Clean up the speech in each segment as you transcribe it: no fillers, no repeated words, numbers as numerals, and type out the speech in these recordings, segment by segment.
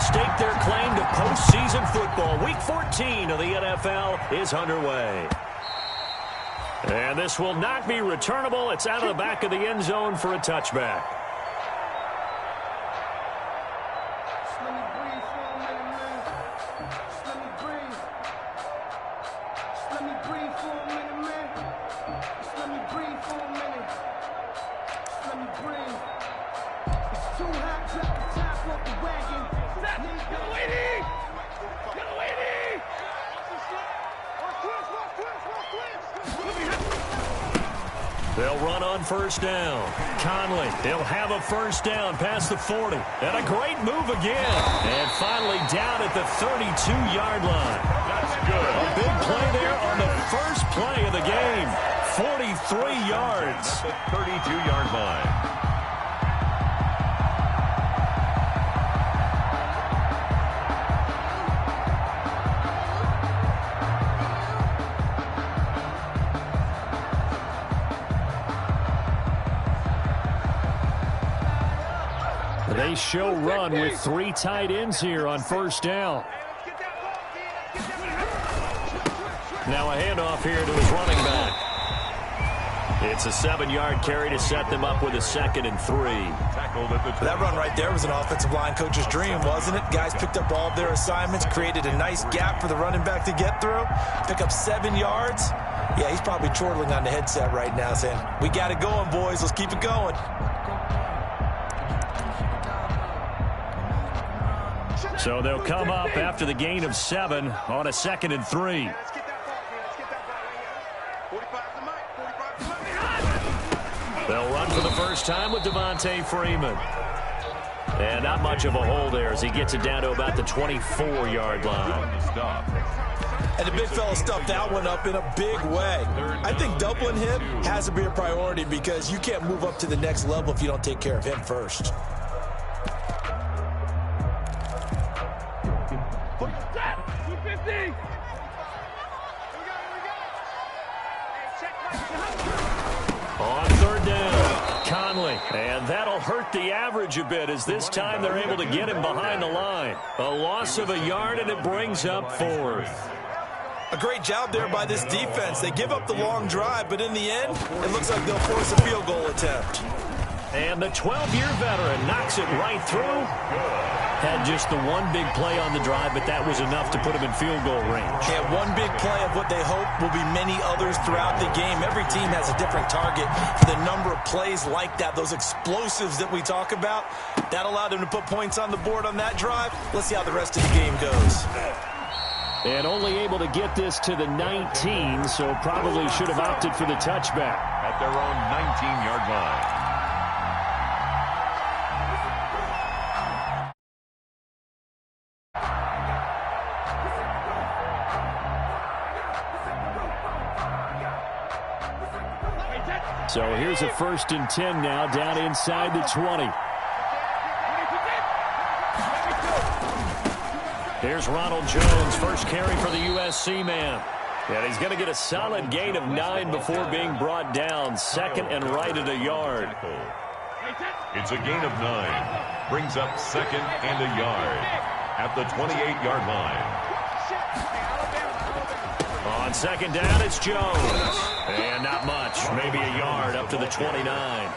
to stake their claim to postseason football. Week 14 of the NFL is underway. And this will not be returnable. It's out of the back of the end zone for a touchback. They'll run on first down. Conley, he'll have a first down past the 40. And a great move again. And finally down at the 32-yard line. That's good. A big play there on the first play of the game. 43 yards. The 32-yard line. They show run with 3 tight ends here on first down. Now a handoff here to his running back. It's a 7-yard carry to set them up with a 2nd and 3. That run right there was an offensive line coach's dream, wasn't it? Guys picked up all of their assignments, created a nice gap for the running back to get through, pick up 7 yards. Yeah, he's probably chortling on the headset right now saying, we got it going, boys. Let's keep it going. So they'll come up after the gain of 7 on a 2nd and 3. They'll run for the first time with Devontae Freeman. And not much of a hole there as he gets it down to about the 24-yard line. And the big fella stuffed that one up in a big way. I think doubling him has to be a priority because you can't move up to the next level if you don't take care of him first. On third down, Conley. And that'll hurt the average a bit as this time they're able to get him behind the line. A loss of a yard, and it brings up 4th. A great job there by this defense. They give up the long drive, but in the end, it looks like they'll force a field goal attempt. And the 12-year veteran knocks it right through. Had just the one big play on the drive, but that was enough to put him in field goal range. Yeah, one big play of what they hope will be many others throughout the game. Every team has a different target for the number of plays like that, those explosives that we talk about. That allowed them to put points on the board on that drive. Let's see how the rest of the game goes. And only able to get this to the 19, so probably should have opted for the touchback. At their own 19-yard line. So here's a 1st and 10 now, down inside the 20. Here's Ronald Jones, first carry for the USC man. And he's going to get a solid gain of 9 before being brought down. 2nd and right at a yard. It's a gain of 9. Brings up 2nd and a yard at the 28-yard line. On 2nd down, it's Jones. And not much. Maybe a yard up to the 29.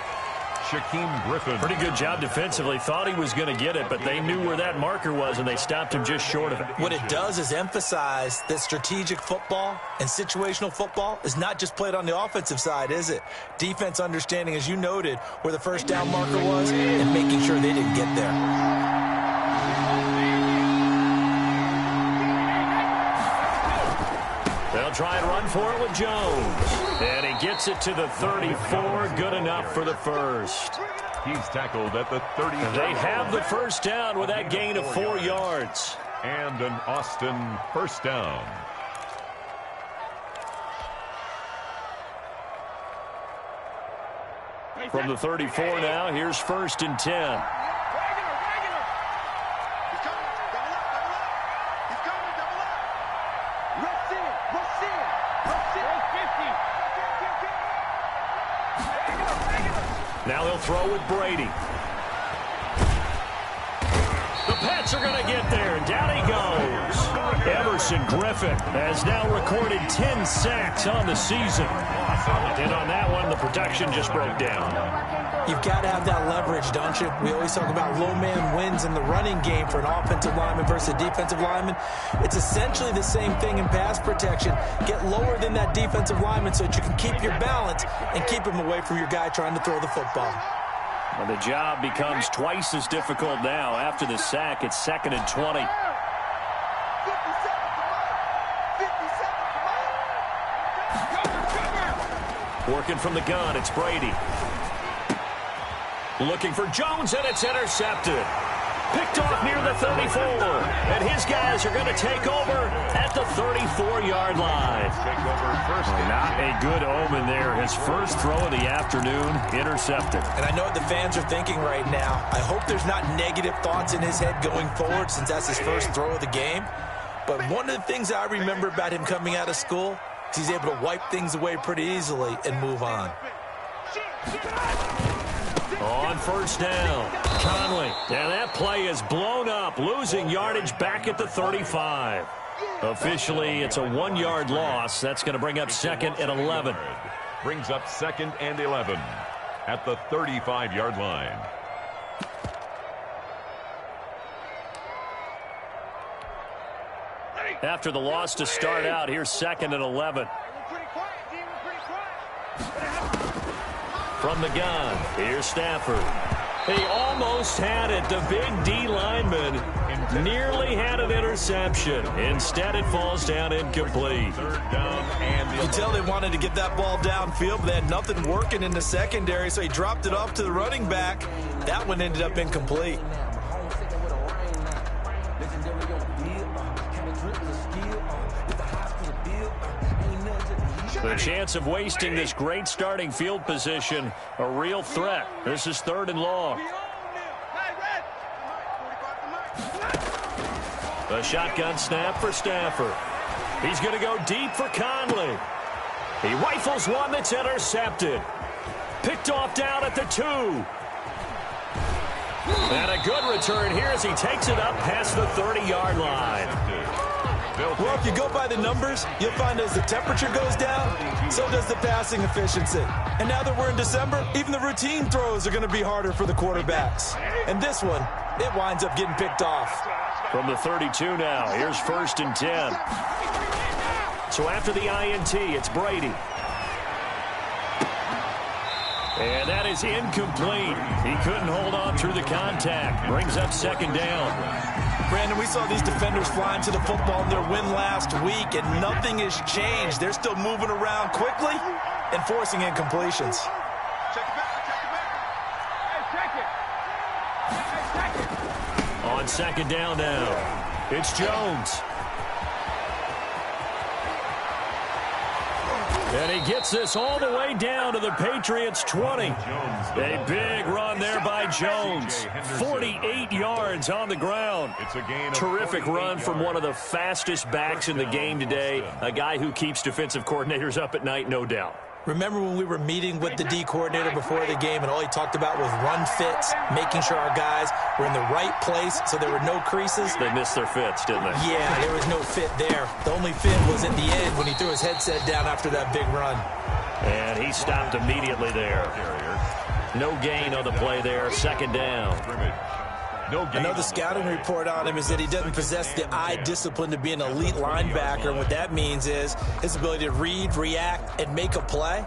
Shaquem Griffin. Pretty good job defensively. Thought he was going to get it, but they knew where that marker was, and they stopped him just short of it. What it does is emphasize that strategic football and situational football is not just played on the offensive side, is it? Defense understanding, as you noted, where the first down marker was and making sure they didn't get there. They'll try and run for it with Jones. And he gets it to the 34. Good enough for the first. He's tackled at the 30. They have the first down with that gain of 4 yards. And an Austin first down. From the 34 now, here's 1st and 10. Now they'll throw with Brady. The Pats are going to get there. Down he goes. Everson Griffin has now recorded 10 sacks on the season. And on that one, the production just broke down. You've got to have that leverage, don't you? We always talk about low man wins in the running game for an offensive lineman versus a defensive lineman. It's essentially the same thing in pass protection. Get lower than that defensive lineman so that you can keep your balance and keep him away from your guy trying to throw the football. Well, the job becomes twice as difficult now. After the sack, it's 2nd and 20. Working from the gun, it's Brady. Looking for Jones, and it's intercepted. Picked off near the 34. And his guys are going to take over at the 34-yard line. Not a good omen there. His first throw of the afternoon, intercepted. And I know what the fans are thinking right now. I hope there's not negative thoughts in his head going forward since that's his first throw of the game. But one of the things I remember about him coming out of school is he's able to wipe things away pretty easily and move on. On first down, Conley. And that play is blown up, losing yardage back at the 35. Officially, it's a 1-yard loss. That's going to bring up 2nd and 11. Brings up 2nd and 11 at the 35-yard line. After the loss to start out, here's 2nd and 11. From the gun, here's Stafford. He almost had it. The big D lineman nearly had an interception. Instead, it falls down incomplete. You can tell they wanted to get that ball downfield, but they had nothing working in the secondary, so he dropped it off to the running back. That one ended up incomplete. The chance of wasting this great starting field position, a real threat. This is 3rd and long. The shotgun snap for Stafford. He's going to go deep for Conley. He rifles one that's intercepted. Picked off down at the 2. And a good return here as he takes it up past the 30-yard line. Well, if you go by the numbers, you'll find as the temperature goes down, so does the passing efficiency. And now that we're in December, even the routine throws are going to be harder for the quarterbacks. And this one, it winds up getting picked off. From the 32 now, here's 1st and 10. So after the INT, it's Brady. And that is incomplete. He couldn't hold on through the contact. Brings up 2nd down. Brandon, we saw these defenders flying to the football in their win last week, and nothing has changed. They're still moving around quickly and forcing incompletions. On 2nd down now, it's Jones. And he gets this all the way down to the Patriots' 20. A big run there by Jones. 48 yards on the ground. Terrific run from one of the fastest backs in the game today. A guy who keeps defensive coordinators up at night, no doubt. Remember when we were meeting with the D coordinator before the game and all he talked about was run fits, making sure our guys were in the right place so there were no creases? They missed their fits, didn't they? Yeah, there was no fit there. The only fit was at the end when he threw his headset down after that big run. And he stopped immediately there. No gain on the play there. 2nd down. Another scouting report on him is that he doesn't possess the eye discipline to be an elite linebacker. And what that means is his ability to read, react, and make a play.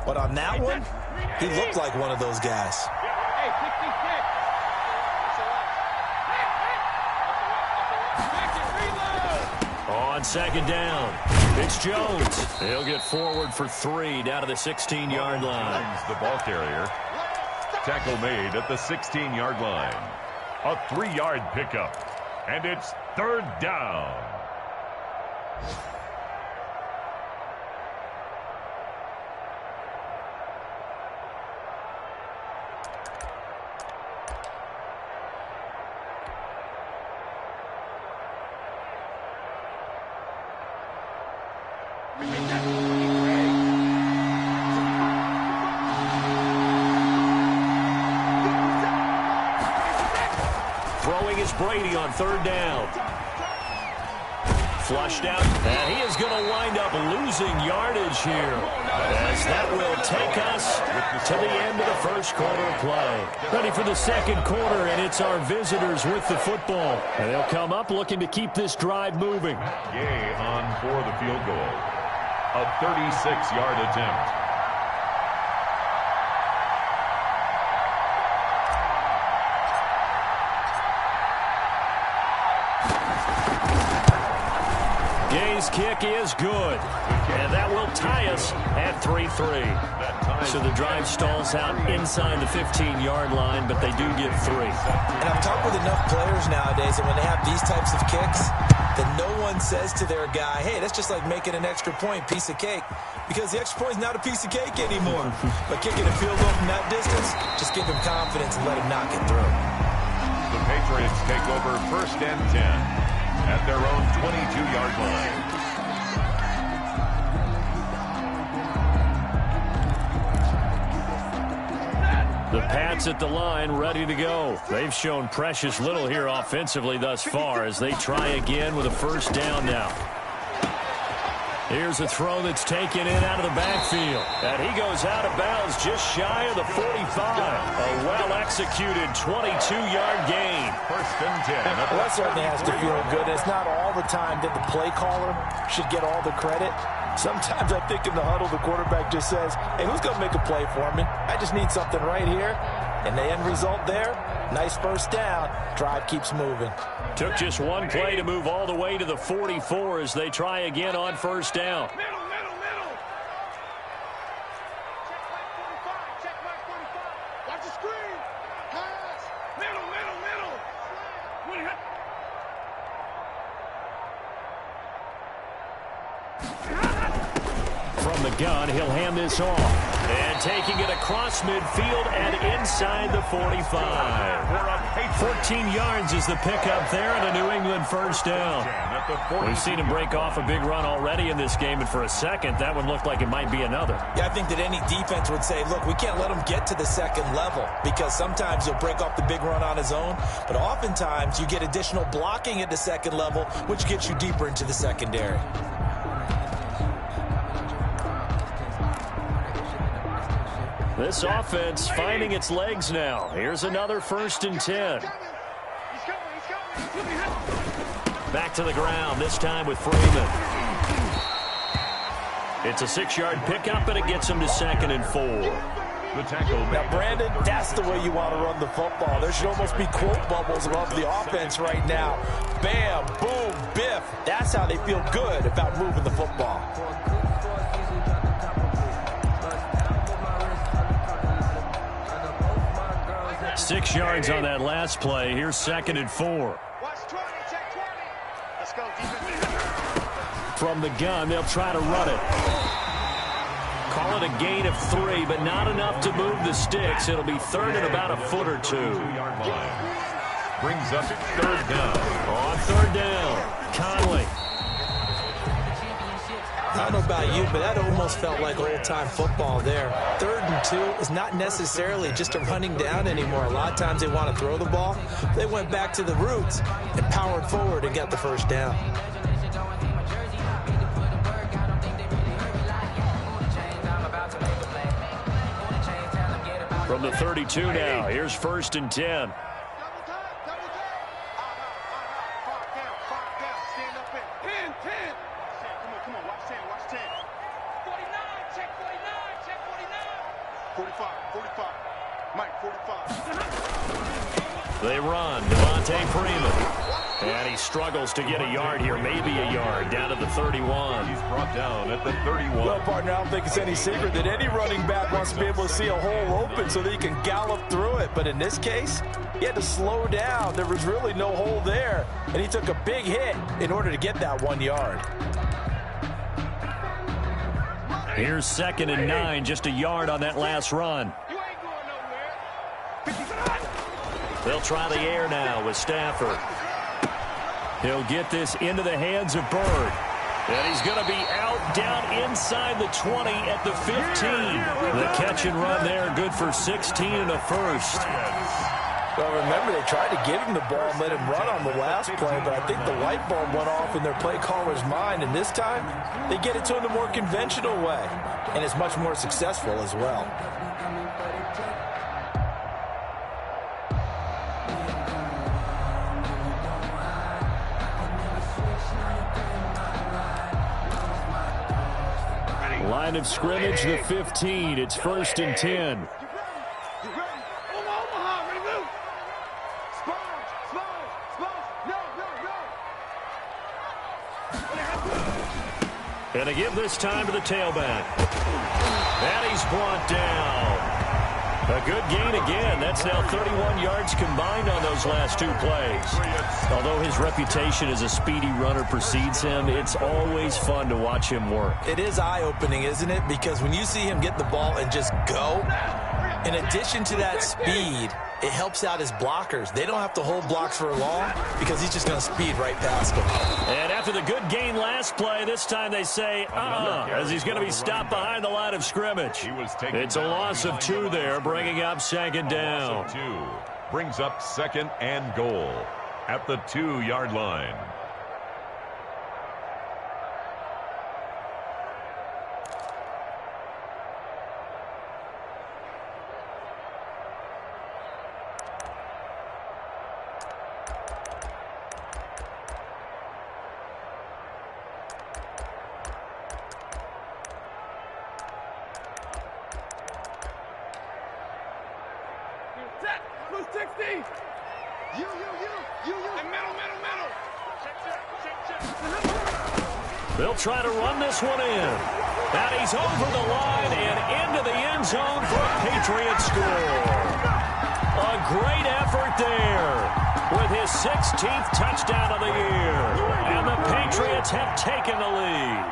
But on that one, he looked like one of those guys. On 2nd down, it's Jones. He'll get forward for 3 down to the 16-yard line. The ball carrier. Tackle made at the 16-yard line. A 3-yard pickup. And it's 3rd down. is Brady on third down. Flushed out, and he is going to wind up losing yardage here, as that will take us to the end of the first quarter of play. Ready for the second quarter, and it's our visitors with the football. And they'll come up looking to keep this drive moving. Gay on for the field goal. A 36-yard attempt. Gay's kick is good, and that will tie us at 3-3. So the drive stalls out inside the 15-yard line, but they do get 3. And I've talked with enough players nowadays that when they have these types of kicks, that no one says to their guy, hey, that's just like making an extra point, piece of cake. Because the extra point is not a piece of cake anymore. But kicking a field goal from that distance, just give him confidence and let him knock it through. The Patriots take over 1st and 10. At their own 22-yard line. The Pats at the line, ready to go. They've shown precious little here offensively thus far as they try again with a first down now. Here's a throw that's taken in out of the backfield. And he goes out of bounds just shy of the 45. A well-executed 22-yard gain. 1st and 10. Well, that certainly has to feel good. It's not all the time that the play caller should get all the credit. Sometimes I think in the huddle, the quarterback just says, hey, who's going to make a play for me? I just need something right here. And the end result there, nice first down. Drive keeps moving. Took just one play to move all the way to the 44 as they try again on first down. Middle. Check mark 45. Watch the screen. Pass. Middle. From the gun, he'll hand this off. And taking it across midfield and inside the 45. 14 yards is the pickup there and a New England first down. We've seen him break off a big run already in this game, and for a second, that one looked like it might be another. Yeah, I think that any defense would say, look, we can't let him get to the second level because sometimes he'll break off the big run on his own, but oftentimes you get additional blocking at the second level, which gets you deeper into the secondary. This offense finding its legs now. Here's another 1st and 10. Back to the ground, this time with Freeman. It's a 6-yard pickup, and it gets him to 2nd and 4. The tackle. Now, Brandon, that's the way you want to run the football. There should almost be quote bubbles above the offense right now. Bam, boom, biff. That's how they feel good about moving the football. 6 yards on that last play. Here's 2nd and 4. Watch 20, check 20. Let's go, defense. From the gun, they'll try to run it. Call it a gain of 3, but not enough to move the sticks. It'll be 3rd and about a foot or 2. Brings up 3rd down. On 3rd down, Conley. I don't know about you, but that almost felt like old-time football there. 3rd and 2 is not necessarily just a running down anymore. A lot of times they want to throw the ball. They went back to the roots and powered forward and got the first down. From the 32 now, here's 1st and 10. They run, Devontae Freeman. And he struggles to get a yard here, maybe a yard, down to the 31. He's brought down at the 31. Well, partner, I don't think it's any secret that any running back wants to be able to see a hole open so that he can gallop through it. But in this case, he had to slow down. There was really no hole there. And he took a big hit in order to get that 1 yard. Here's 2nd and 9, just a yard on that last run. They'll try the air now with Stafford. He'll get this into the hands of Bird. And he's going to be out down inside the 20 at the 15. The catch and run there, good for 16 and a first. Well, remember, they tried to give him the ball and let him run on the last play, but I think the light bulb went off in their play caller's mind, and this time they get it to him the more conventional way, and it's much more successful as well. Line of scrimmage, the 15. It's 1st and 10. And a give this time to the tailback. And he's brought down. A good gain again. That's now 31 yards combined on those last 2 plays. Although his reputation as a speedy runner precedes him, it's always fun to watch him work. It is eye-opening, isn't it? Because when you see him get the ball and just go, in addition to that speed, it helps out his blockers. They don't have to hold blocks for long because he's just going to speed right past them. And after the good gain last play, this time they say, as he's going to be stopped behind the line of scrimmage. It's a loss of 2 there, bringing up 2nd down. Brings up 2nd and goal at the 2-yard line. They'll try to run this one in. And he's over the line and into the end zone for a Patriots score. A great effort there with his 16th touchdown of the year. And the Patriots have taken the lead.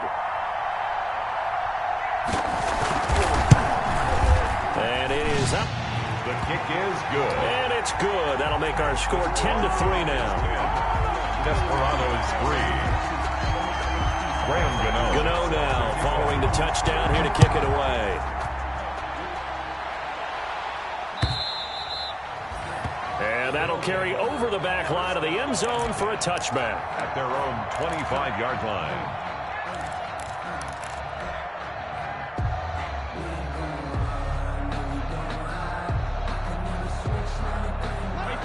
And it is up. The kick is good. And it's good. That'll make our score 10-3 now. Desperados 3. Gano now following the touchdown here to kick it away. And that'll carry over the back line of the end zone for a touchback. At their own 25-yard line.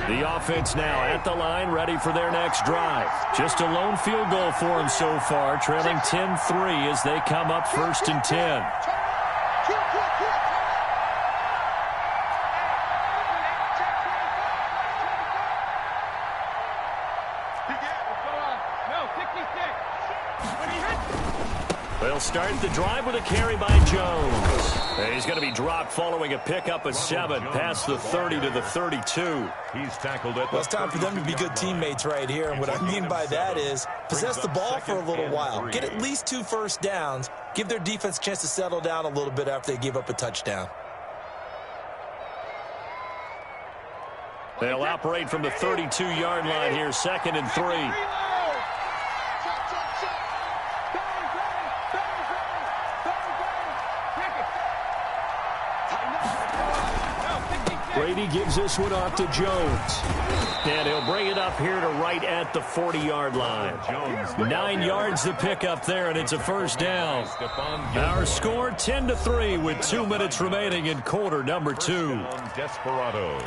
The offense now at the line, ready for their next drive. Just a lone field goal for them so far, trailing 10-3 as they come up 1st and 10. They'll start the drive with a carry by Jones. And he's going to be dropped following a pickup of 7 past the 30 to the 32. He's tackled it. Well, it's time for them to be good teammates right here. And what I mean by that is possess the ball for a little while. Get at least 2 first downs. Give their defense a chance to settle down a little bit after they give up a touchdown. They'll operate from the 32-yard line here, 2nd and 3. Brady gives this one off to Jones. And he'll bring it up here to right at the 40-yard line. 9 yards to pick up there, and it's a 1st down. Our score 10-3 with 2 minutes remaining in quarter number 2. Desperados.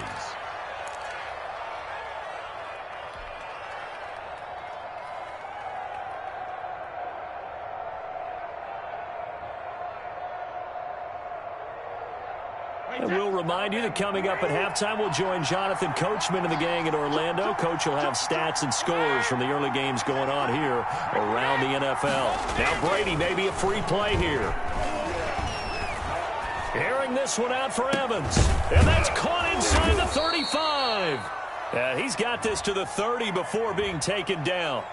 And we'll remind you that coming up at halftime, we'll join Jonathan Coachman and the gang in Orlando. Coach will have stats and scores from the early games going on here around the NFL. Now Brady, maybe a free play here. Airing this one out for Evans. And that's caught inside the 35. He's got this to the 30 before being taken down.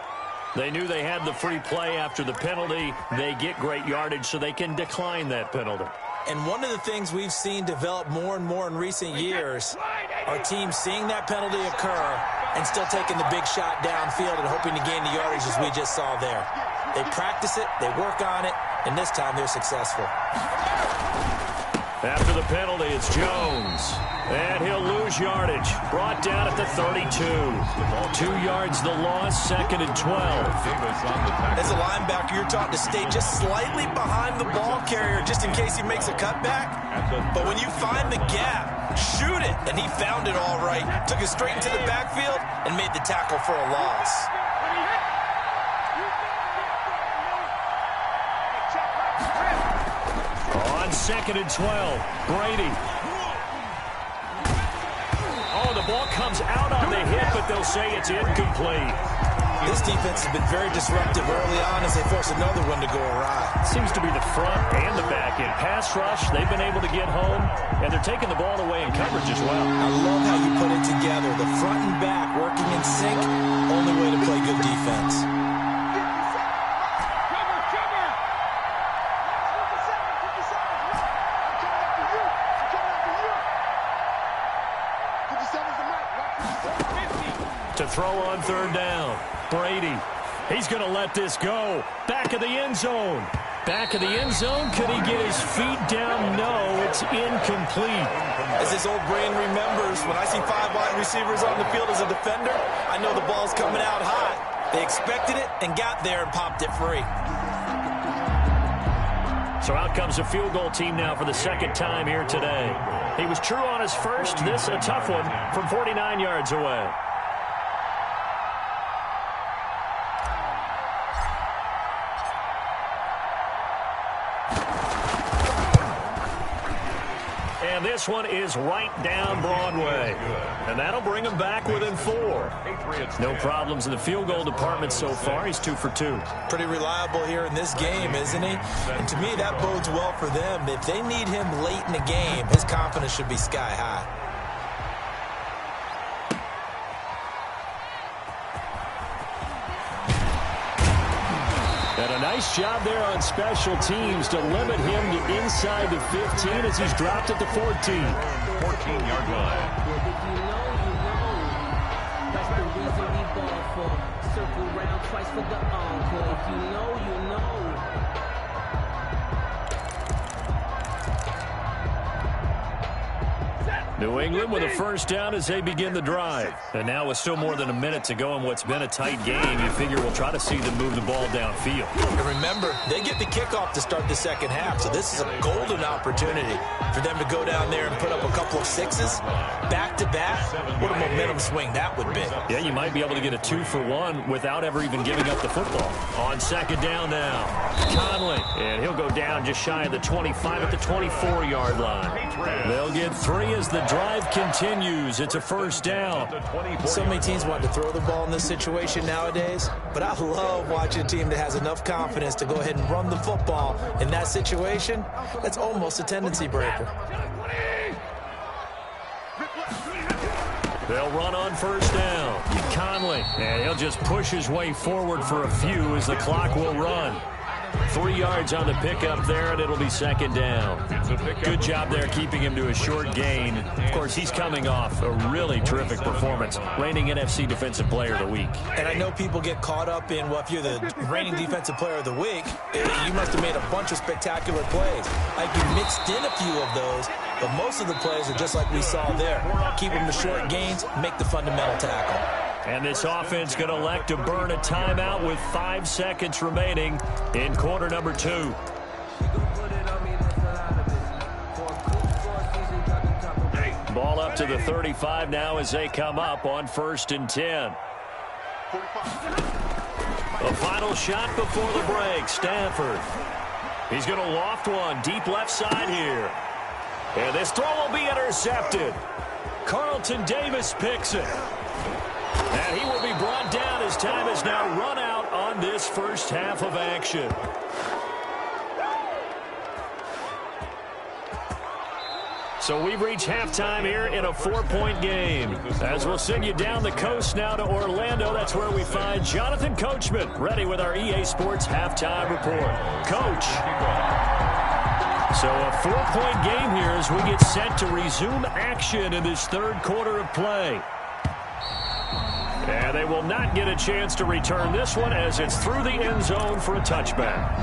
They knew they had the free play after the penalty. They get great yardage so they can decline that penalty. And one of the things we've seen develop more and more in recent years are teams seeing that penalty occur and still taking the big shot downfield and hoping to gain the yardage as we just saw there. They practice it, they work on it, and this time they're successful. After the penalty, it's Jones. And he'll lose yardage. Brought down at the 32. 2 yards the loss, 2nd and 12. As a linebacker, you're taught to stay just slightly behind the ball carrier just in case he makes a cutback. But when you find the gap, shoot it. And he found it all right. Took it straight into the backfield and made the tackle for a loss. On 2nd and 12, Brady. Oh, the ball comes out on the hit, but they'll say it's incomplete. This defense has been very disruptive early on as they force another one to go awry. Seems to be the front and the back end. Pass rush, they've been able to get home, and they're taking the ball away in coverage as well. I love how you put it together. The front and back working in sync, only way to play good defense. To throw on 3rd down, Brady. He's going to let this go. Back of the end zone. Back of the end zone. Could he get his feet down? No, it's incomplete. As his old brain remembers, when I see 5 wide receivers on the field as a defender, I know the ball's coming out hot. They expected it and got there and popped it free. So out comes a field goal team now for the 2nd time here today. He was true on his first. This a tough one from 49 yards away. And this one is right down Broadway. And that'll bring him back within 4. No problems in the field goal department so far. He's 2 for 2. Pretty reliable here in this game, isn't he? And to me, that bodes well for them. If they need him late in the game, his confidence should be sky high. And a nice job there on special teams to limit him to inside the 15 as he's dropped at the 14. 14-yard line. If you know, you know. That's the reason we ball for. Circle round twice for the encore. If you know, you know. New England with a first down as they begin the drive. And now with still more than a minute to go in what's been a tight game, you figure we'll try to see them move the ball downfield. And remember, they get the kickoff to start the 2nd half, so this is a golden opportunity for them to go down there and put up a couple of 6s back-to-back. What a momentum swing that would be. Yeah, you might be able to get a 2-for-1 without ever even giving up the football. On 2nd down now, Conley. And he'll go down just shy of the 25 at the 24-yard line. They'll get 3 as the drive continues. It's a first down. So many teams want to throw the ball in this situation nowadays, but I love watching a team that has enough confidence to go ahead and run the football in that situation. That's almost a tendency breaker. They'll run on first down. Conley, and he'll just push his way forward for a few as the clock will run. 3 yards on the pickup there, and it'll be 2nd down. Good job there keeping him to a short gain. Of course, he's coming off a really terrific performance, reigning NFC Defensive Player of the Week. And I know people get caught up in, well, if you're the reigning Defensive Player of the Week, you must have made a bunch of spectacular plays. Like you mixed in a few of those, but most of the plays are just like we saw there. Keep them to short gains, make the fundamental tackle. And this offense going to elect to burn a timeout with 5 seconds remaining in quarter number 2. Ball up to the 35 now as they come up on 1st and 10. A final shot before the break. Stafford. He's going to loft one deep left side here. And this throw will be intercepted. Carlton Davis picks it. And he will be brought down as time has now run out on this first half of action. So we've reached halftime here in a 4-point game. As we'll send you down the coast now to Orlando, that's where we find Jonathan Coachman, ready with our EA Sports halftime report. Coach. So a 4-point game here as we get set to resume action in this 3rd quarter of play. And they will not get a chance to return this one as it's through the end zone for a touchback.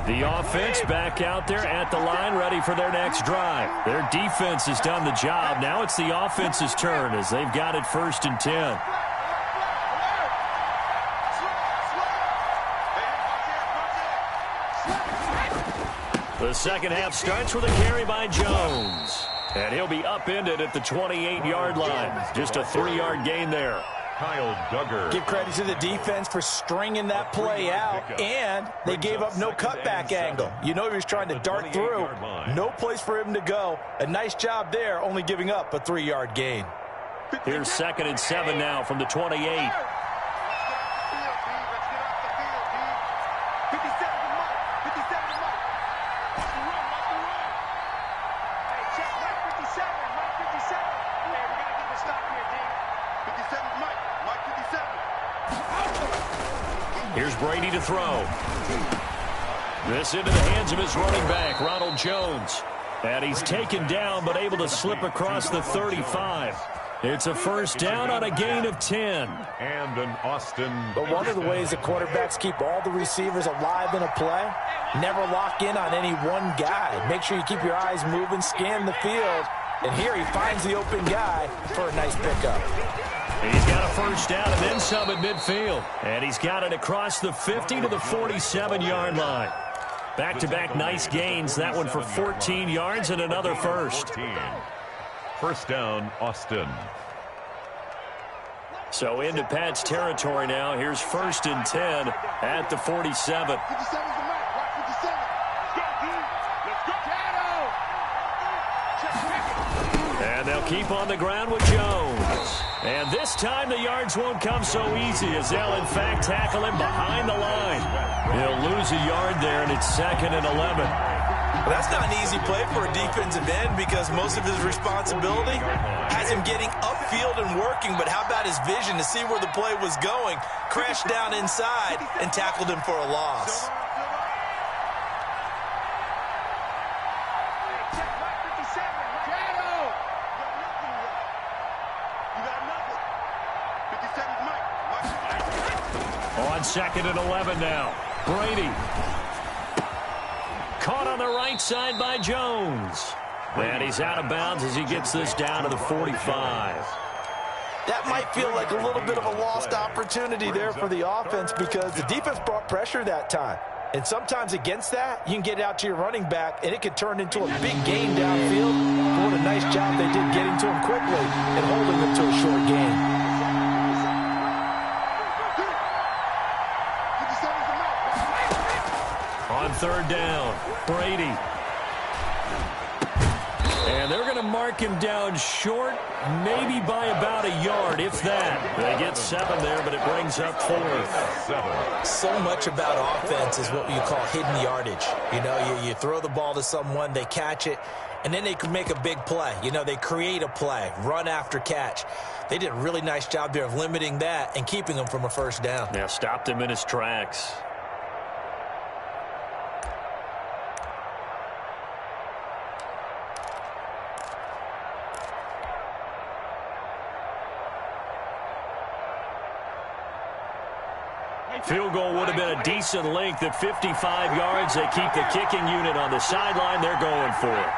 The offense back out there at the line, ready for their next drive. Their defense has done the job. Now it's the offense's turn as they've got it 1st and 10. The second half starts with a carry by Jones. And he'll be upended at the 28-yard line. Just a 3-yard gain there. Kyle Duggar. Give credit to the defense for stringing that play out, and they gave up no cutback angle. You know he was trying to dart through. No place for him to go. A nice job there, only giving up a 3-yard gain. Here's 2nd and 7 now from the 28. Here's Brady to throw. This into the hands of his running back, Ronald Jones. And he's taken down, but able to slip across the 35. It's a 1st down on a gain of 10. And an Austin. But one of the ways the quarterbacks keep all the receivers alive in a play, never lock in on any one guy. Make sure you keep your eyes moving, scan the field. And here he finds the open guy for a nice pickup. He's got a 1st down and then some at midfield. And he's got it across the 50 to the 47-yard line. Back-to-back nice gains. That one for 14 yards and another 1st. 1st down, Austin. So into Pat's territory now. Here's 1st and 10 at the 47. And they'll keep on the ground with Jones. And this time the yards won't come so easy as they'll, in fact, tackle him behind the line. He'll lose a yard there, and it's 2nd and 11. Well, that's not an easy play for a defensive end because most of his responsibility has him getting upfield and working. But how about his vision to see where the play was going? Crashed down inside and tackled him for a loss. On 2nd and 11 now. Brady. Caught on the right side by Jones. And he's out of bounds as he gets this down to the 45. That might feel like a little bit of a lost opportunity there for the offense because the defense brought pressure that time. And sometimes against that, you can get out to your running back, and it could turn into a big gain downfield. But what a nice job they did getting to him quickly and holding him to a short gain. On 3rd down, Brady. And they're going to mark him down short, maybe by about a yard, if that. They get 7 there, but it brings up 4th. So much about offense is what you call hidden yardage. You know, you throw the ball to someone, they catch it, and then they can make a big play. You know, they create a play, run after catch. They did a really nice job there of limiting that and keeping him from a 1st down. Yeah, stopped him in his tracks. Field goal would have been a decent length at 55 yards. They keep the kicking unit on the sideline. They're going for it.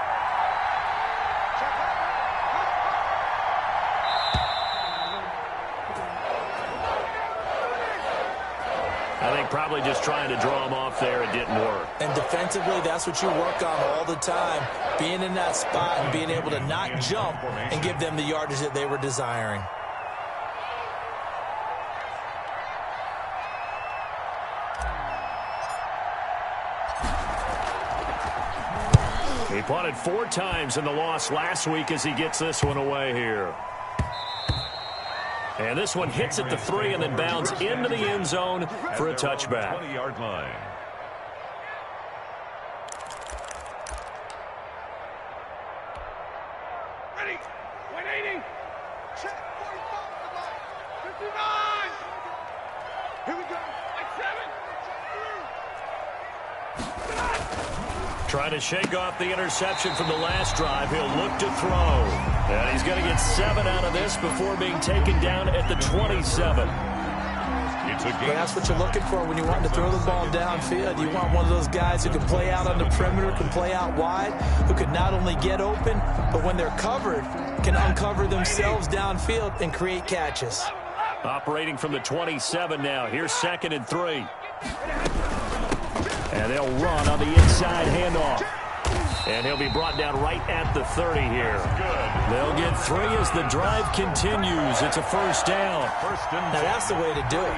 I think probably just trying to draw him off there. It didn't work. And defensively, that's what you work on all the time. Being in that spot and being able to not jump and give them the yardage that they were desiring. He punted 4 times in the loss last week as he gets this one away here. And this one hits at the 3 and then bounds into the end zone for a touchback. 20-yard line. Ready. 180. Check. 45. 59. Here we go. Like 7. Trying to shake off the interception from the last drive. He'll look to throw. And he's going to get 7 out of this before being taken down at the 27. It's But that's what you're looking for when you want to throw the ball downfield. You want one of those guys who can play out on the perimeter, can play out wide, who can not only get open, but when they're covered, can uncover themselves downfield and create catches. Operating from the 27 now. Here's 2nd and 3. And they'll run on the inside handoff. And he'll be brought down right at the 30 here. They'll get 3 as the drive continues. It's a first down. Now that's the way to do it.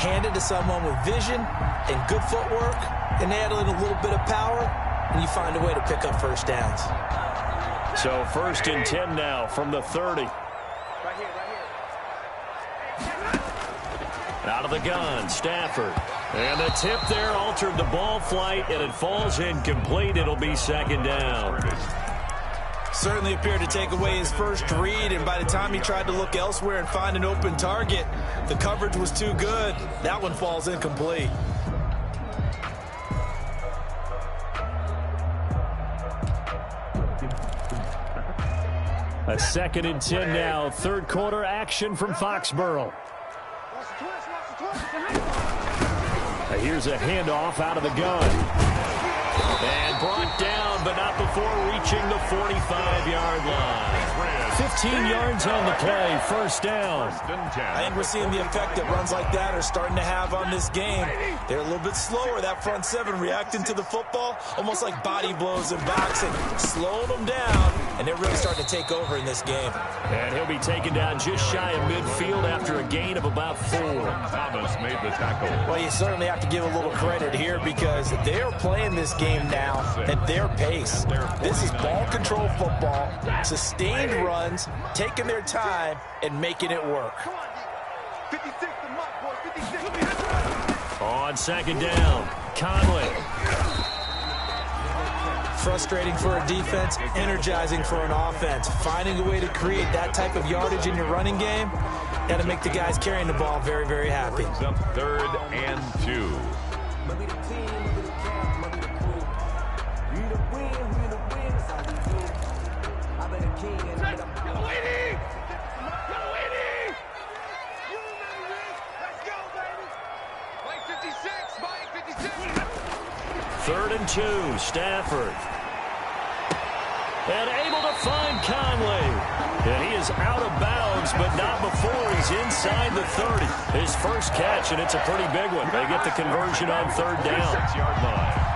Hand it to someone with vision and good footwork, and add in a little bit of power, and you find a way to pick up first downs. So 1st and 10 now from the 30. Out of the gun, Stafford. And the tip there altered the ball flight, and it falls incomplete. It'll be 2nd down. Certainly appeared to take away his first read, and by the time he tried to look elsewhere and find an open target, the coverage was too good. That one falls incomplete. A 2nd and 10 now. 3rd quarter action from Foxborough. Here's a handoff out of the gun. And brought down, but not before reaching the 45-yard line. 15 yards on the play, first down. I think we're seeing the effect that runs like that are starting to have on this game. They're a little bit slower, that front 7, reacting to the football, almost like body blows in boxing, slowing them down, and they're really starting to take over in this game. And he'll be taken down just shy of midfield after a gain of about 4. Thomas made the tackle. Well, you certainly have to give a little credit here because they're playing this game now at their pace. This is ball control football, sustained runs, taking their time and making it work. On 2nd down, Conley. Frustrating for a defense, energizing for an offense. Finding a way to create that type of yardage in your running game, got to make the guys carrying the ball very, very happy. 3rd and 2. Third and 2, Stafford. And able to find Conley. And he is out of bounds, but not before he's inside the 30. His first catch, and it's a pretty big one. They get the conversion on 3rd down. 6-yard line.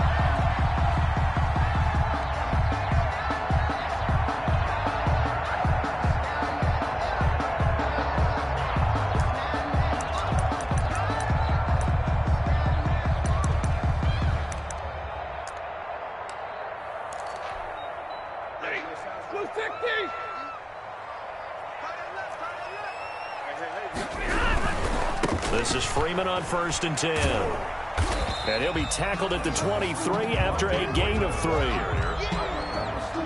This is Freeman on 1st and 10. And he'll be tackled at the 23 after a gain of 3.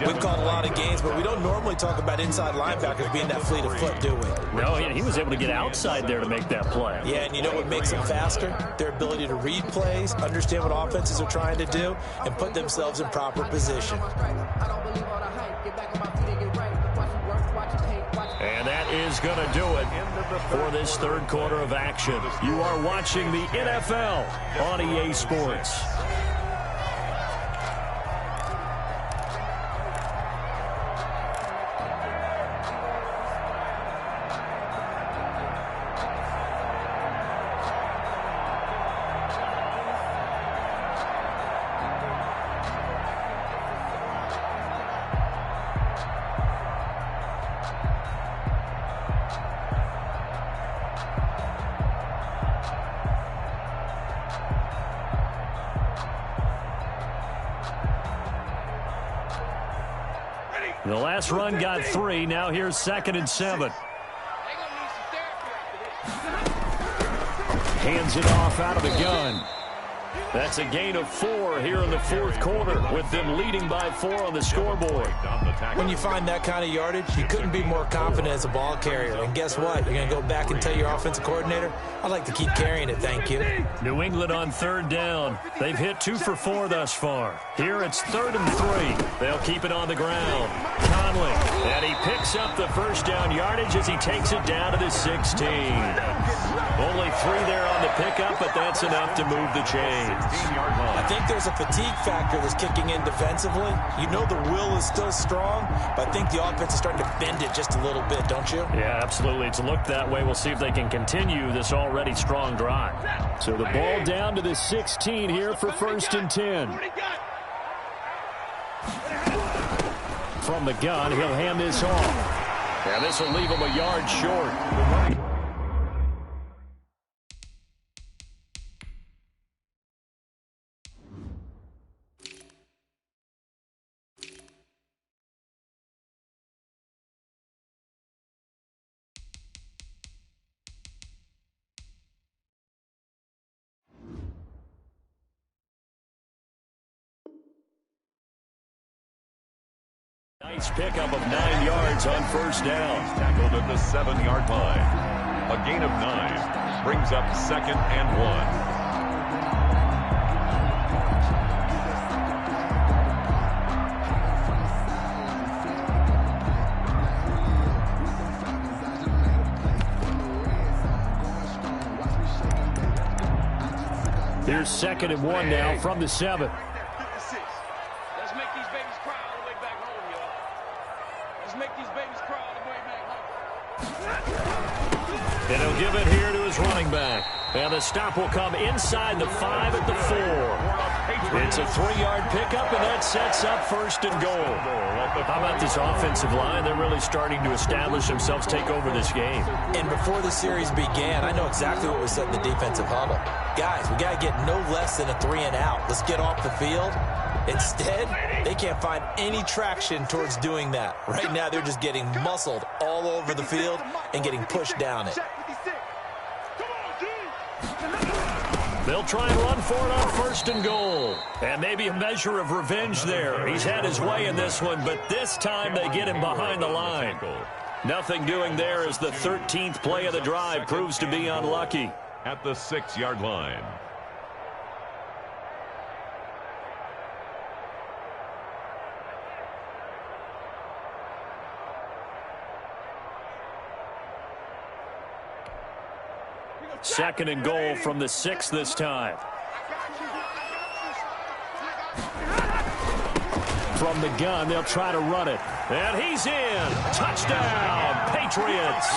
We've called a lot of games, but we don't normally talk about inside linebackers being that fleet of foot, do we? No, he was able to get outside there to make that play. Yeah, and you know what makes them faster? Their ability to read plays, understand what offenses are trying to do, and put themselves in proper position. And that is going to do it for this 3rd quarter of action. You are watching the NFL on EA Sports. The last run got 3. Now here's 2nd and 7. Hands it off out of the gun. That's a gain of 4 here in the 4th quarter, with them leading by 4 on the scoreboard. When you find that kind of yardage, you couldn't be more confident as a ball carrier. And guess what? You're going to go back and tell your offensive coordinator, I'd like to keep carrying it, thank you. New England on 3rd down. They've hit 2 for 4 thus far. Here it's 3rd and 3. They'll keep it on the ground. Conley, and he picks up the first down yardage as he takes it down to the 16. Only 3 there on the pickup, but that's enough to move the chains. I think there's a fatigue factor that's kicking in defensively. You know the will is still strong, but I think the offense is starting to bend it just a little bit, don't you? Yeah, absolutely. It's looked that way. We'll see if they can continue this already strong drive. So the ball down to the 16 here for 1st and 10. From the gun, he'll hand this off. Yeah, this will leave him a yard short. Nice pickup of 9 yards on 1st down. Tackled at the 7-yard line. A gain of 9 brings up 2nd and 1. Here's 2nd and 1 now from the 7. And he'll give it here to his running back. And the stop will come inside the 5 at the 4. It's a 3-yard pickup, and that sets up 1st and goal. How about this offensive line? They're really starting to establish themselves, take over this game. And before the series began, I know exactly what was said in the defensive huddle. Guys, we got to get no less than a 3 and out. Let's get off the field. Instead, they can't find any traction towards doing that. Right now, they're just getting muscled all over the field and getting pushed down it. They'll try and run for it on 1st and goal. And maybe a measure of revenge there. He's had his way in this one, but this time they get him behind the line. Nothing doing there as the 13th play of the drive proves to be unlucky. At the 6-yard line. Second and goal from the 6 this time. From the gun, they'll try to run it. And he's in. Touchdown, Patriots.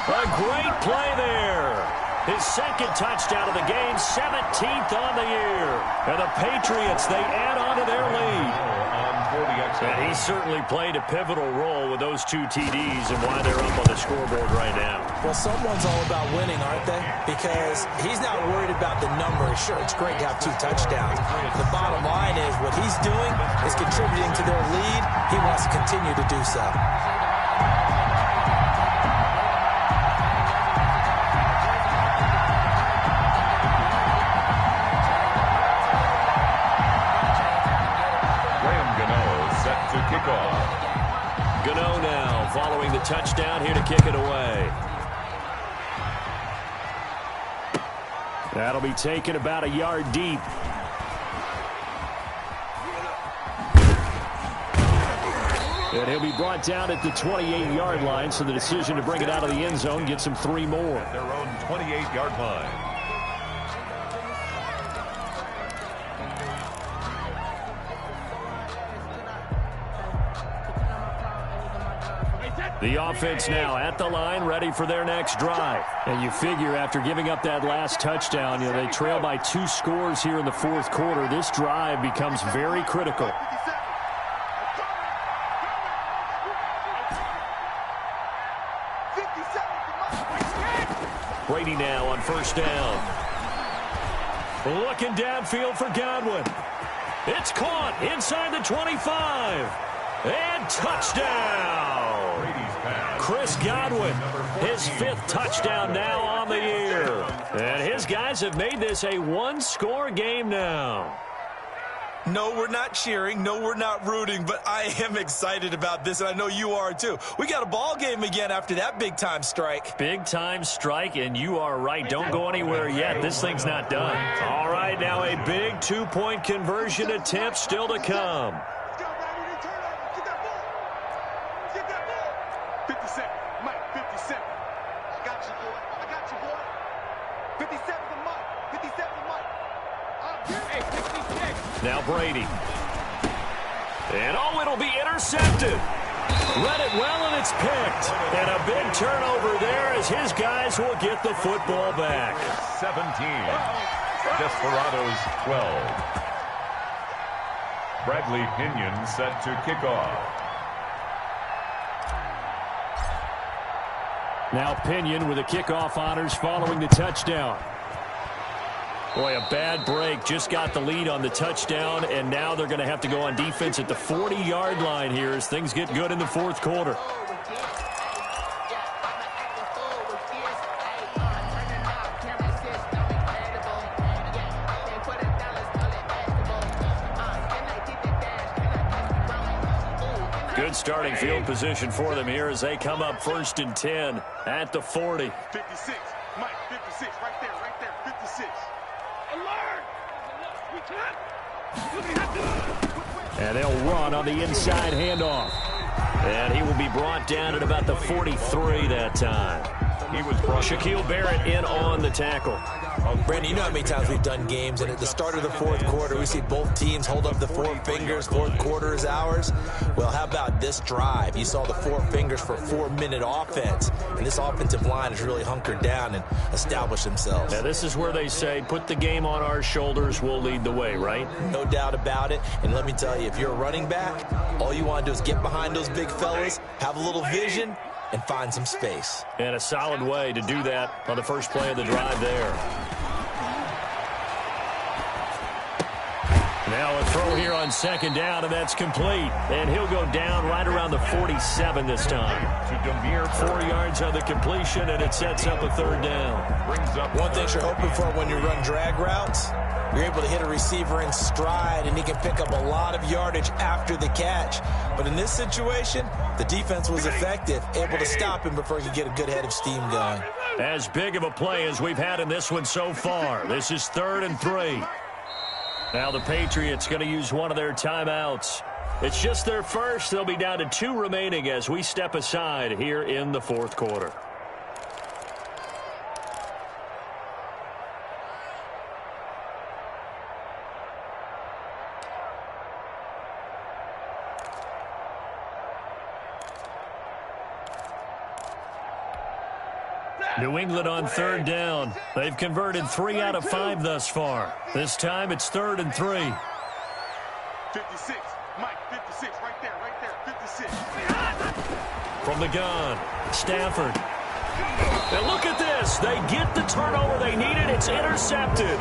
A great play there. His 2nd touchdown of the game, 17th on the year. And the Patriots, they add on to their lead. And he certainly played a pivotal role with those 2 TDs and why they're up on the scoreboard right now. Well, someone's all about winning, aren't they? Because he's not worried about the numbers. Sure, it's great to have 2 touchdowns. The bottom line is what he's doing is contributing to their lead. He wants to continue to do so. Gano now following the touchdown here to kick it away. That'll be taken about a yard deep. And he'll be brought down at the 28-yard line, so the decision to bring it out of the end zone gets him 3 more. Their own 28-yard line. The offense now at the line, ready for their next drive. And you figure after giving up that last touchdown, they trail by 2 scores here in the 4th quarter. This drive becomes very critical. Brady now on 1st down. Looking downfield for Godwin. It's caught inside the 25. And touchdown. Chris Godwin, his 5th touchdown now on the year. And his guys have made this a 1-score game now. No, we're not cheering. No, we're not rooting. But I am excited about this, and I know you are too. We got a ball game again after that big-time strike. Big-time strike, and you are right. Don't go anywhere yet. This thing's not done. All right, now a big 2-point conversion attempt still to come. 57. Mike, 57. I got you, boy. I got you, boy. Now Brady. And, oh, it'll be intercepted. Read it well, and it's picked. And a big turnover there as his guys will get the football back. 17. Desperados 12. Bradley Pinion set to kick off. Now Pinion with the kickoff honors following the touchdown. Boy, a bad break. Just got the lead on the touchdown, and now they're going to have to go on defense at the 40-yard line here as things get good in the fourth quarter. Good starting field position for them here as they come up 1st and 10 at the 40. 56. Mike, 56. Right there, 56. Alert! And they'll run on the inside handoff. And he will be brought down at about the 43 that time. He was Shaquille Barrett in on the tackle. Brandon, you know how many times we've done games, and at the start of the fourth quarter, we see both teams hold up the 4 fingers. Fourth quarter is ours. Well, how about this drive? You saw the 4 fingers for a 4-minute offense, and this offensive line has really hunkered down and established themselves. Now, this is where they say, put the game on our shoulders, we'll lead the way, right? No doubt about it. And let me tell you, if you're a running back, all you want to do is get behind those big fellas, have a little vision, and find some space. And a solid way to do that on the first play of the drive there. Now a throw here on 2nd down, and that's complete. And he'll go down right around the 47 this time. To Demir, 4 yards on the completion, and it sets up a 3rd down. Brings up One thing you're hoping for when you run drag routes, you're able to hit a receiver in stride, and he can pick up a lot of yardage after the catch. But in this situation, the defense was effective, able to stop him before he could get a good head of steam going. As big of a play as we've had in this one so far. This is 3rd and 3. Now the Patriots going to use one of their timeouts. It's just their first. They'll be down to 2 remaining as we step aside here in the fourth quarter. New England on 3rd down. They've converted 3 out of 5 thus far. This time it's 3rd and 3. 56. Mike, 56. Right there, 56. From the gun, Stafford. And look at this. They get the turnover they needed. It's intercepted.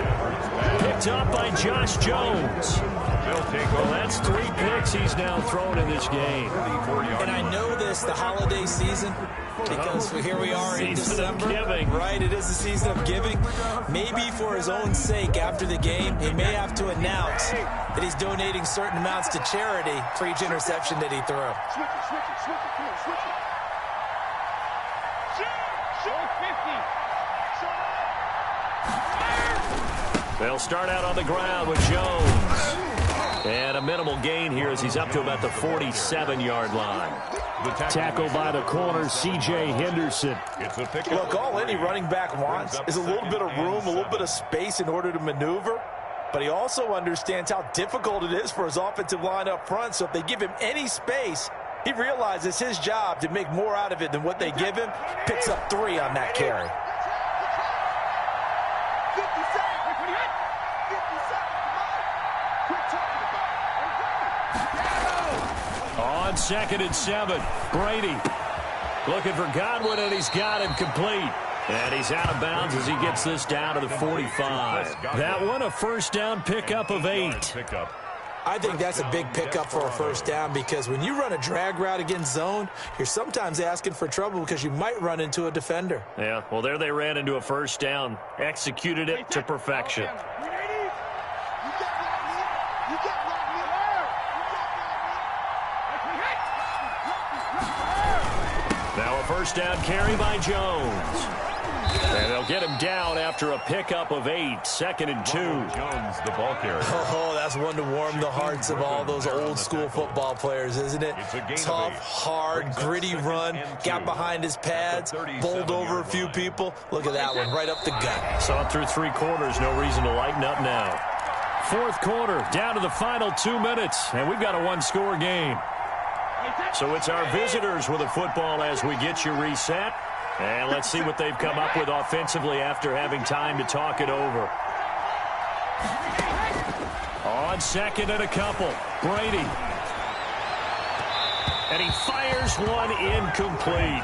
Picked up by Josh Jones. Well, that's 3 picks he's now thrown in this game. And I know this, the holiday season, because here we are in December. Season of giving. Right, it is the season of giving. Maybe for his own sake, after the game, he may have to announce that he's donating certain amounts to charity for each interception that he threw. Switch it. Come on, switch it. Shoot, 50. They'll start out on the ground with Jones. And a minimal gain here as he's up to about the 47-yard line. Tackle by the corner, C.J. Henderson. Look, all any running back wants is a little bit of room, a little bit of space in order to maneuver. But he also understands how difficult it is for his offensive line up front. So if they give him any space, he realizes his job to make more out of it than what they give him. Picks up 3 on that carry. On 2nd and 7, Brady looking for Godwin, and he's got him complete. And he's out of bounds as he gets this down to the 45. That one, a 1st down pickup of 8. I think that's a big pickup for a 1st down because when you run a drag route against zone, you're sometimes asking for trouble because you might run into a defender. Yeah, well, there they ran into a 1st down. Executed it to perfection. Now a 1st down carry by Jones. And they'll get him down after a pickup of 8. 2nd and 2. Jones, the ball carrier. Oh, that's one to warm the hearts of all those old school football players, isn't it? Tough, hard, gritty run. Got behind his pads, bowled over a few people. Look at that one, right up the gut. Saw it through 3 quarters. No reason to lighten up now. Fourth quarter, down to the final 2 minutes, and we've got a one-score game. So it's our visitors with the football as we get you reset. And let's see what they've come up with offensively after having time to talk it over. On second and a couple, Brady. And he fires one incomplete.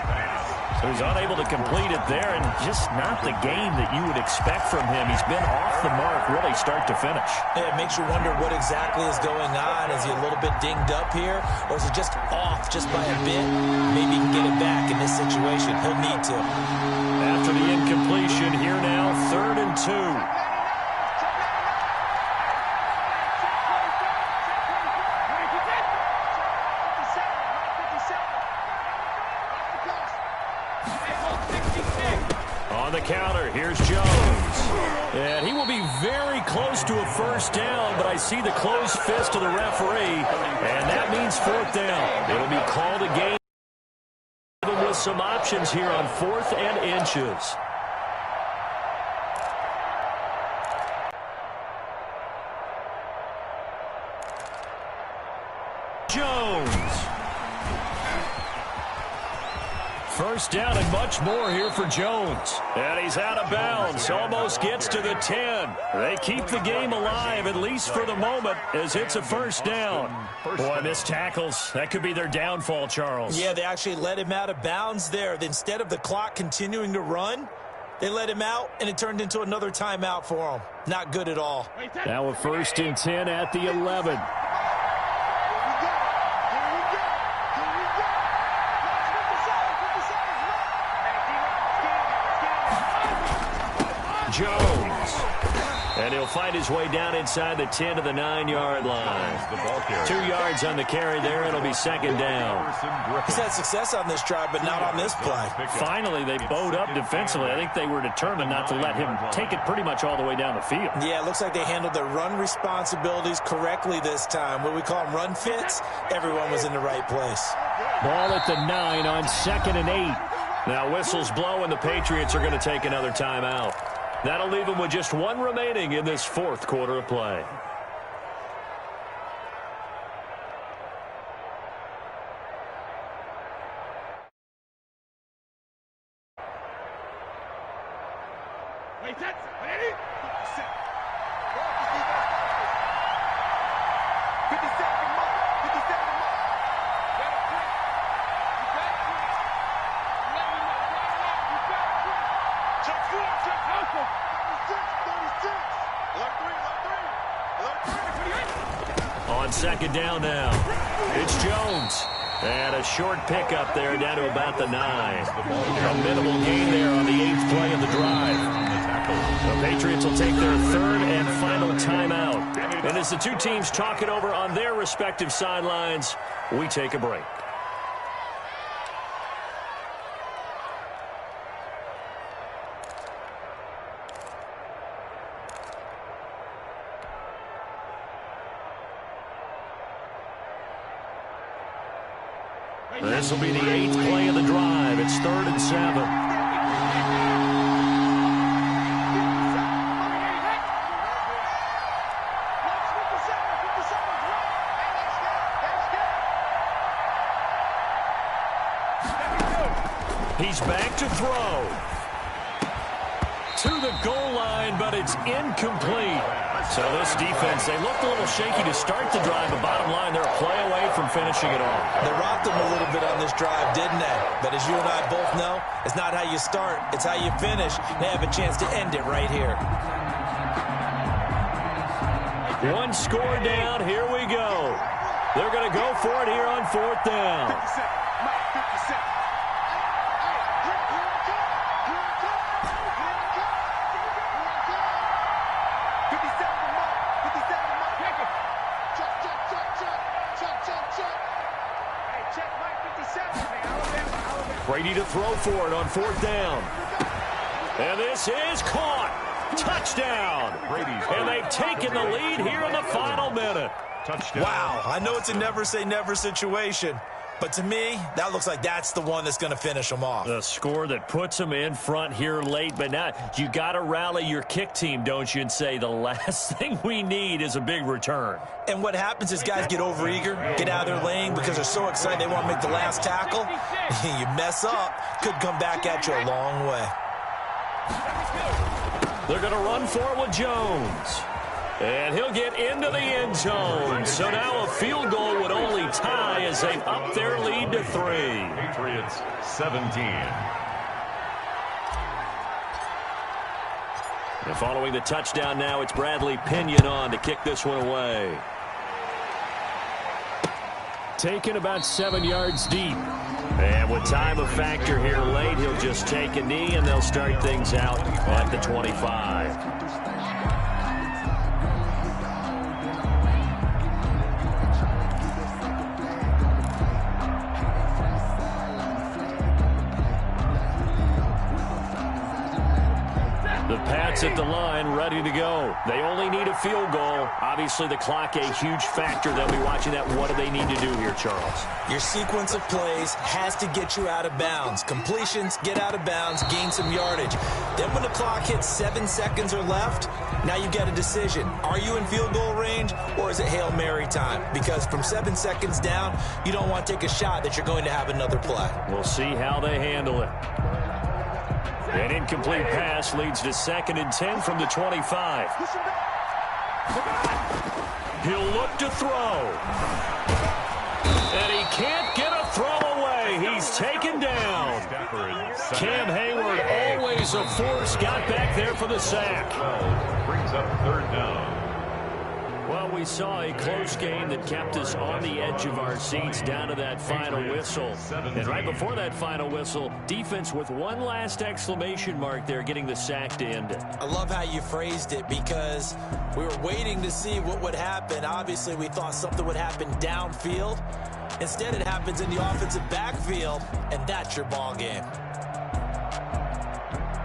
So he's unable to complete it there, and just not the game that you would expect from him. He's been off the mark really start to finish. Yeah, it makes you wonder what exactly is going on. Is he a little bit dinged up here, or is it just off just by a bit? Maybe he can get it back in this situation. He'll need to. After the incompletion, here now, 3rd and 2. The counter, here's Jones. And he will be very close to a first down, but I see the closed fist of the referee, and that means 4th down. It'll be called a game with some options here on 4th and inches. Jones. First down and much more here for Jones. And he's out of bounds. Almost gets to the 10. They keep the game alive, at least for the moment, as it's a first down. Boy, missed tackles. That could be their downfall, Charles. Yeah, they actually let him out of bounds there. Instead of the clock continuing to run, they let him out, and it turned into another timeout for him. Not good at all. Now a 1st and 10 at the 11. Jones. And he'll find his way down inside the 10 to the 9-yard line. 2 yards on the carry there. It'll be 2nd down. He's had success on this drive, but not on this play. Finally, they bowed up defensively. I think they were determined not to let him take it pretty much all the way down the field. Yeah, it looks like they handled their run responsibilities correctly this time. What we call them run fits, everyone was in the right place. Ball at the 9 on 2nd and 8. Now whistles blow, and the Patriots are going to take another timeout. That'll leave them with just 1 remaining in this 4th quarter of play. On 2nd down now, it's Jones. And a short pickup there down to about the 9. A minimal gain there on the 8th play of the drive. The Patriots will take their 3rd and final timeout. And as the two teams talk it over on their respective sidelines, we take a break. This will be the 8th play of the drive. It's 3rd and 7. He's back to throw. To the goal line, but it's incomplete. So this defense, they looked a little shaky to start the drive, but bottom line, they're a play away from finishing it off. They rocked them a little bit on this drive, didn't they? But as you and I both know, it's not how you start, it's how you finish. They have a chance to end it right here. 1 score down, here we go. They're going to go for it here on 4th down. Brady to throw for it on 4th down. And this is caught. Touchdown. And they've taken the lead here in the final minute. Wow, I know it's a never say never situation, But to me, that looks like that's the one that's going to finish them off. The score that puts them in front here late. But now you got to rally your kick team, don't you, and say the last thing we need is a big return. And what happens is guys get overeager, get out of their lane because they're so excited they want to make the last tackle. You mess up, could come back at you a long way. They're going to run for it with Jones. And he'll get into the end zone. So now a field goal would only tie as they up their lead to 3. Patriots 17. And following the touchdown now, it's Bradley Pinion on to kick this one away. Taken about 7 yards deep. And with time a factor here late, he'll just take a knee and they'll start things out at the 25. The Pats at the line, ready to go. They only need a field goal. Obviously, the clock a huge factor. They'll be watching that. What do they need to do here, Charles? Your sequence of plays has to get you out of bounds. Completions, get out of bounds, gain some yardage. Then when the clock hits 7 seconds or left, now you get a decision. Are you in field goal range or is it Hail Mary time? Because from 7 seconds down, you don't want to take a shot that you're going to have another play. We'll see how they handle it. An incomplete pass leads to 2nd and 10 from the 25. He'll look to throw. And he can't get a throw away. He's taken down. Cam Hayward, always a force, got back there for the sack. Brings up 3rd down. Well, we saw a close game that kept us on the edge of our seats down to that final whistle. And right before that final whistle, defense with one last exclamation mark there, getting the sack to end it. I love how you phrased it because we were waiting to see what would happen. Obviously, we thought something would happen downfield. Instead, it happens in the offensive backfield, and that's your ball game.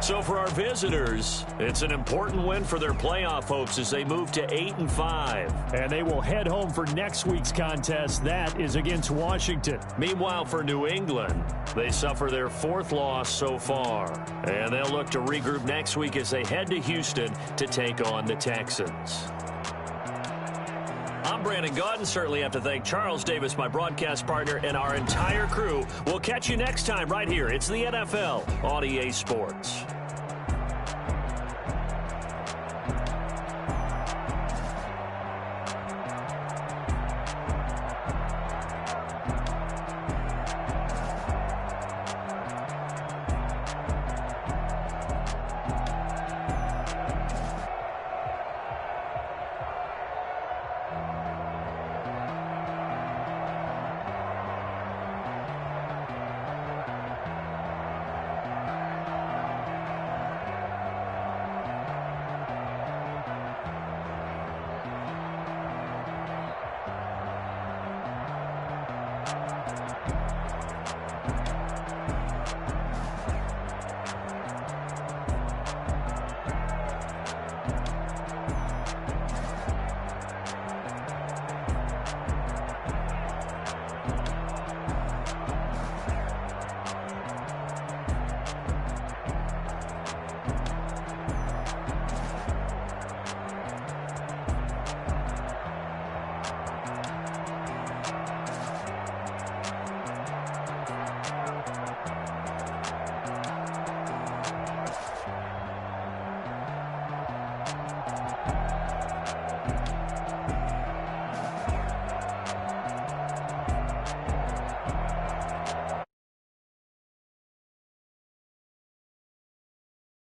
So for our visitors, it's an important win for their playoff hopes as they move to 8-5. And they will head home for next week's contest. That is against Washington. Meanwhile, for New England, they suffer their 4th loss so far. And they'll look to regroup next week as they head to Houston to take on the Texans. I'm Brandon Gaudin. Certainly have to thank Charles Davis, my broadcast partner, and our entire crew. We'll catch you next time right here. It's the NFL on EA Sports.